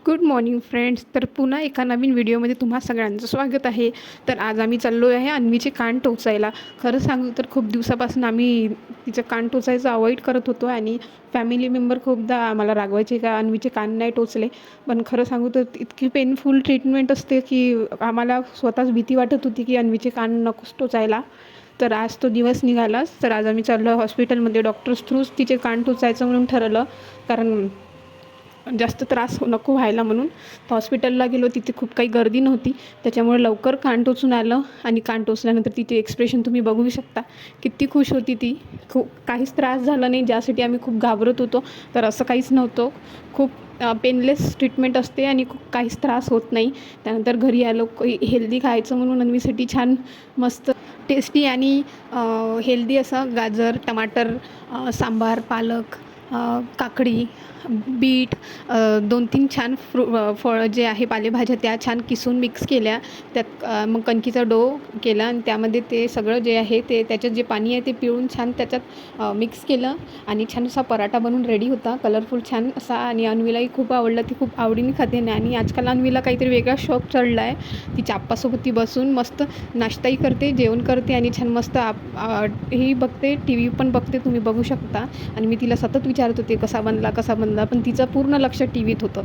Good morning friends. तर पुन्हा एका नवीन व्हिडिओमध्ये तुम्हा सगळ्यांचं स्वागत आहे. तर आज आम्ही चाललो आहे अन्वीचे कान टोचायला. खरं सांगू तर खूप दिवसापासून आम्ही तिचं कान टोचायचं अवॉइड करत होतो आणि फॅमिली मेंबर खूपदा आम्हाला रागवायचे का अन्वीचे कान नाही टोचले. पण खरं सांगू तर इतकी पेनफुल ट्रीटमेंट असते की आम्हाला स्वतःच भीती वाटत होती की अन्वीचे कान नकोच टोचायला. तर आज तो दिवस निघालाच. तर आज आम्ही चाललो हॉस्पिटलमध्ये. डॉक्टर्स थ्रूच तिचे कान टोचायचं म्हणून ठरवलं, कारण जास्त त्रास नको व्हायला म्हणून. तर हॉस्पिटलला गेलो, तिथे खूप काही गर्दी नव्हती, त्याच्यामुळे लवकर कान टोचून आलं. आणि कान टोचल्यानंतर तिचे एक्सप्रेशन तुम्ही बघू शकता, किती खुश होती ती. खूप काहीच त्रास झाला नाही, ज्यासाठी आम्ही खूप घाबरत होतो. तर असं काहीच नव्हतं. खूप पेनलेस ट्रीटमेंट असते आणि खूप काहीच त्रास होत नाही. त्यानंतर घरी आलो, हेल्दी खायचं म्हणून अन्वीसाठी छान मस्त टेस्टी आणि हेल्दी असं गाजर, टमाटर, सांबार, पालक, काकडी, बीट, 2-3 छान फळं जे आहे पालेभाज्या त्या छान किसून मिक्स केल्या. त्यात मग कणकीचा डो केला आणि त्यामध्ये ते सगळं जे आहे ते त्याच्यात जे पाणी आहे ते पिळून छान त्याच्यात मिक्स केलं आणि छान असा पराठा बनवून रेडी होता, कलरफुल छान असा. आणि अन्वीलाही खूप आवडला, ती खूप आवडीने खाते. आणि आजकाल अन्वीला काहीतरी वेगळा शौक चढला आहे. ती आप्पासोबत ती बसून मस्त नाश्ताही करते, जेवण करते आणि छान मस्त ही बघते, टी व्ही पण बघते, तुम्ही बघू शकता. आणि मी तिला सतत विचारत होते कसा बनला, पण तिचं पूर्ण लक्ष टी व्हीत होतं.